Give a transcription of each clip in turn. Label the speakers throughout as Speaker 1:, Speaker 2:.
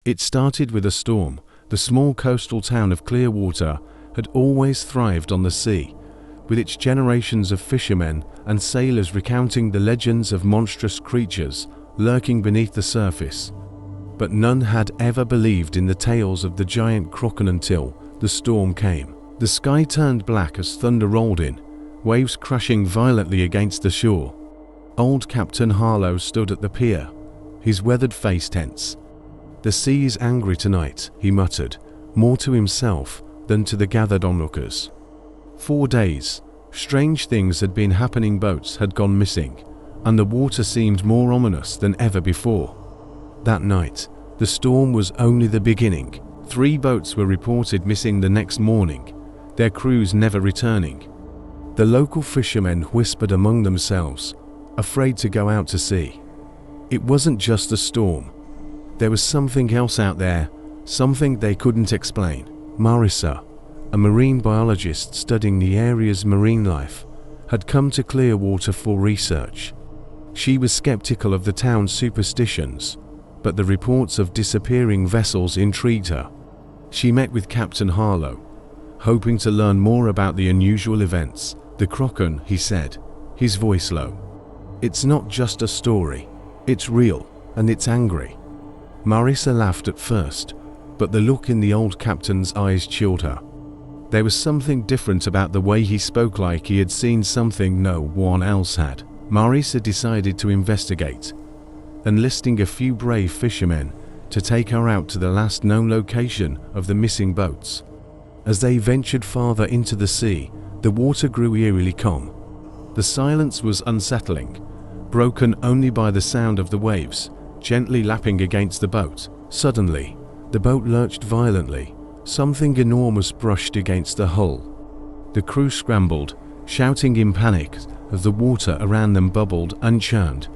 Speaker 1: It started with a storm. The small coastal town of Clearwater had always thrived on the sea, with its generations of fishermen and sailors recounting the legends of monstrous creatures lurking beneath the surface. But none had ever believed in the tales of the giant Kraken until the storm came. The sky turned black as thunder rolled in, waves crashing violently against the shore. Old Captain Harlow stood at the pier, his weathered face tense. "The sea is angry tonight," he muttered, more to himself than to the gathered onlookers. 4 days, strange things had been happening. Boats had gone missing, and the water seemed more ominous than ever before. That night, the storm was only the beginning. 3 boats were reported missing the next morning, their crews never returning. The local fishermen whispered among themselves, afraid to go out to sea. It wasn't just a storm. There was something else out there, something they couldn't explain. Marissa, a marine biologist studying the area's marine life, had come to Clearwater for research. She was skeptical of the town's superstitions, but the reports of disappearing vessels intrigued her. She met with Captain Harlow, hoping to learn more about the unusual events. "The Kraken," he said, his voice low. "It's not just a story. It's real, and it's angry." Marissa laughed at first, but the look in the old captain's eyes chilled her. There was something different about the way he spoke, like he had seen something no one else had. Marissa decided to investigate, enlisting a few brave fishermen to take her out to the last known location of the missing boats. As they ventured farther into the sea, the water grew eerily calm. The silence was unsettling, broken only by the sound of the waves gently lapping against the boat. Suddenly, the boat lurched violently. Something enormous brushed against the hull. The crew scrambled, shouting in panic as the water around them bubbled and churned.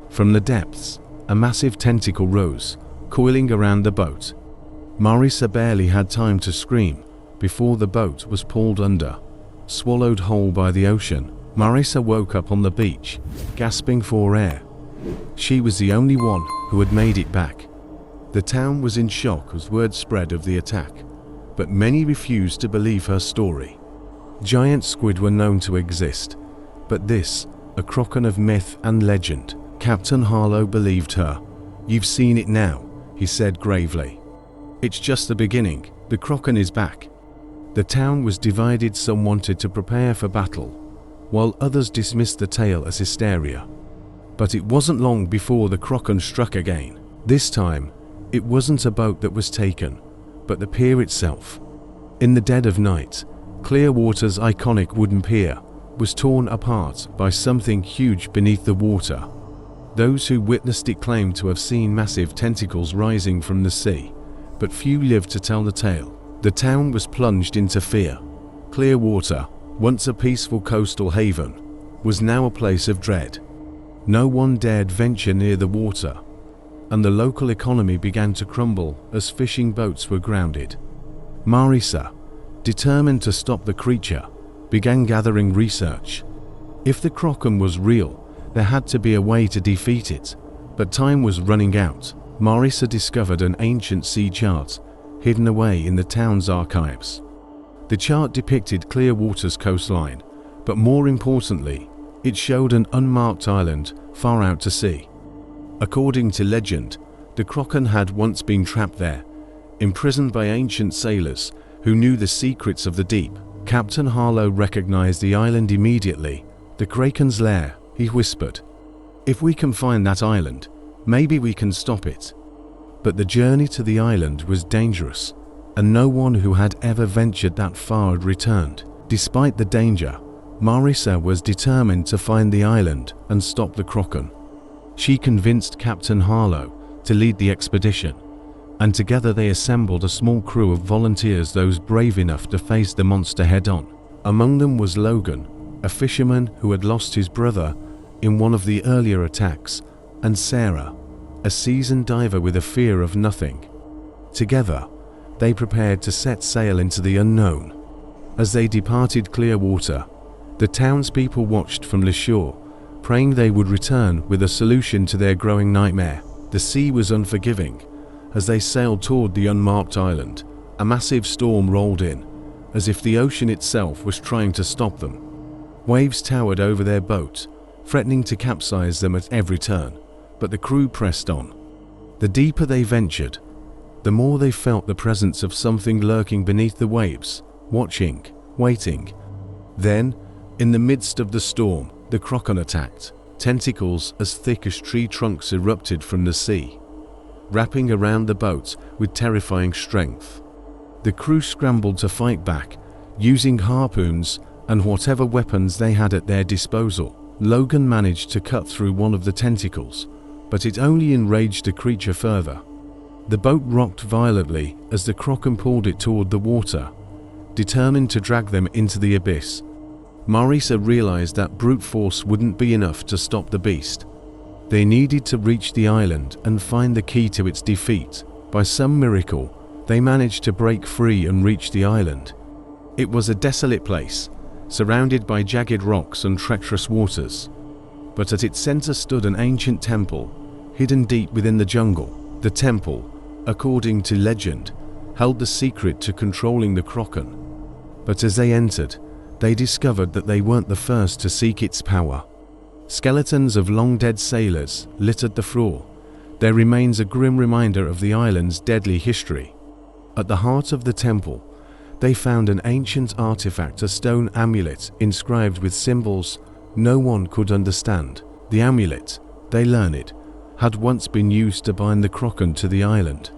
Speaker 1: From the depths, a massive tentacle rose, coiling around the boat. Marissa barely had time to scream before the boat was pulled under, swallowed whole by the ocean. Marissa woke up on the beach, gasping for air. She was the only one who had made it back. The town was in shock as word spread of the attack, but many refused to believe her story. Giant squid were known to exist, but this, a Kraken of myth and legend. Captain Harlow believed her. "You've seen it now," he said gravely. "It's just the beginning. The Kraken is back." The town was divided. Some wanted to prepare for battle, while others dismissed the tale as hysteria. But it wasn't long before the Kraken struck again. This time, it wasn't a boat that was taken, but the pier itself. In the dead of night, Clearwater's iconic wooden pier was torn apart by something huge beneath the water. Those who witnessed it claimed to have seen massive tentacles rising from the sea, but few lived to tell the tale. The town was plunged into fear. Clearwater, once a peaceful coastal haven, was now a place of dread. No one dared venture near the water, and the local economy began to crumble as fishing boats were grounded. Marissa, determined to stop the creature, began gathering research. If the Kraken was real, there had to be a way to defeat it, but time was running out. Marissa discovered an ancient sea chart hidden away in the town's archives. The chart depicted Clearwater's coastline, but more importantly, it showed an unmarked island far out to sea. According to legend, the Kraken had once been trapped there, imprisoned by ancient sailors who knew the secrets of the deep. Captain Harlow recognized the island immediately. "The Kraken's lair," he whispered. "If we can find that island, maybe we can stop it." But the journey to the island was dangerous, and no one who had ever ventured that far had returned. Despite the danger, Marissa was determined to find the island and stop the Kraken. She convinced Captain Harlow to lead the expedition, and together they assembled a small crew of volunteers, those brave enough to face the monster head-on. Among them was Logan, a fisherman who had lost his brother in one of the earlier attacks, and Sarah, a seasoned diver with a fear of nothing. Together, they prepared to set sail into the unknown. As they departed Clearwater, the townspeople watched from the shore, praying they would return with a solution to their growing nightmare. The sea was unforgiving, As they sailed toward the unmarked island, a massive storm rolled in, as if the ocean itself was trying to stop them. Waves towered over their boat, threatening to capsize them at every turn, but the crew pressed on. The deeper they ventured, the more they felt the presence of something lurking beneath the waves, watching, waiting. Then, in the midst of the storm, the Kraken attacked. Tentacles as thick as tree trunks erupted from the sea, wrapping around the boat with terrifying strength. The crew scrambled to fight back, using harpoons and whatever weapons they had at their disposal. Logan managed to cut through one of the tentacles, but it only enraged the creature further. The boat rocked violently as the Kraken pulled it toward the water, determined to drag them into the abyss. Marisa realized that brute force wouldn't be enough to stop the beast. They needed to reach the island and find the key to its defeat. By some miracle, they managed to break free and reach the island. It was a desolate place, surrounded by jagged rocks and treacherous waters. But at its center stood an ancient temple, hidden deep within the jungle. The temple, according to legend, held the secret to controlling the Kraken. But as they entered, they discovered that they weren't the first to seek its power. Skeletons of long-dead sailors littered the floor, their remains a grim reminder of the island's deadly history. At the heart of the temple, they found an ancient artifact, a stone amulet inscribed with symbols no one could understand. The amulet, they learned, had once been used to bind the Kraken to the island.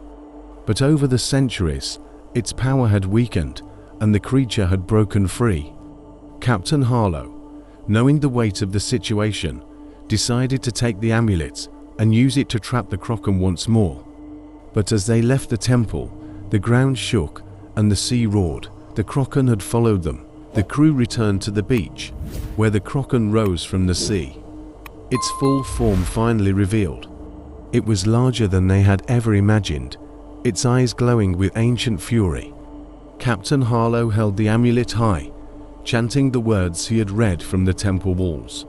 Speaker 1: But over the centuries, its power had weakened and the creature had broken free. Captain Harlow, knowing the weight of the situation, decided to take the amulet and use it to trap the Kraken once more. But as they left the temple, the ground shook and the sea roared. The Kraken had followed them. The crew returned to the beach, where the Kraken rose from the sea. Its full form finally revealed. It was larger than they had ever imagined, its eyes glowing with ancient fury. Captain Harlow held the amulet high, chanting the words he had read from the temple walls.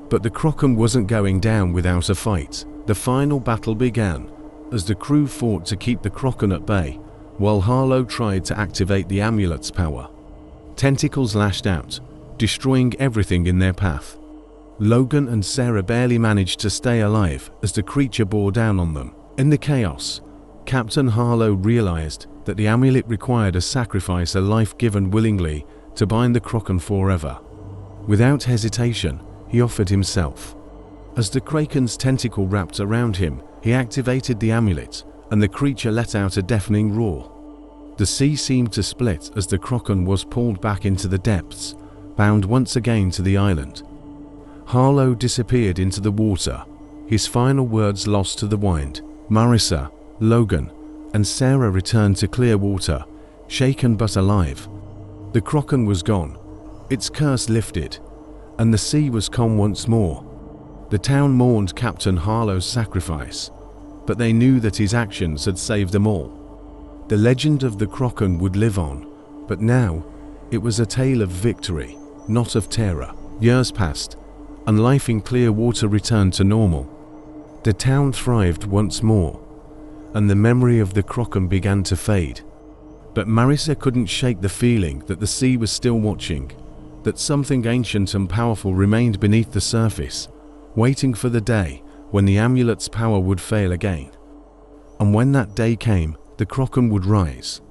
Speaker 1: But the Kraken wasn't going down without a fight. The final battle began, as the crew fought to keep the Kraken at bay, while Harlow tried to activate the amulet's power. Tentacles lashed out, destroying everything in their path. Logan and Sarah barely managed to stay alive as the creature bore down on them. In the chaos, Captain Harlow realized that the amulet required a sacrifice, a life given willingly, to bind the Kraken forever. Without hesitation, he offered himself. As the Kraken's tentacle wrapped around him, he activated the amulet, and the creature let out a deafening roar. The sea seemed to split as the Kraken was pulled back into the depths, bound once again to the island. Harlow disappeared into the water, his final words lost to the wind. Marisa, Logan, and Sarah returned to clear water, shaken but alive. The Kraken was gone, its curse lifted, and the sea was calm once more. The town mourned Captain Harlow's sacrifice, but they knew that his actions had saved them all. The legend of the Kraken would live on, but now it was a tale of victory, not of terror. Years passed, and life in Clearwater returned to normal. The town thrived once more, and the memory of the Kraken began to fade. But Marisa couldn't shake the feeling that the sea was still watching, that something ancient and powerful remained beneath the surface, waiting for the day when the amulet's power would fail again. And when that day came, the Kraken would rise,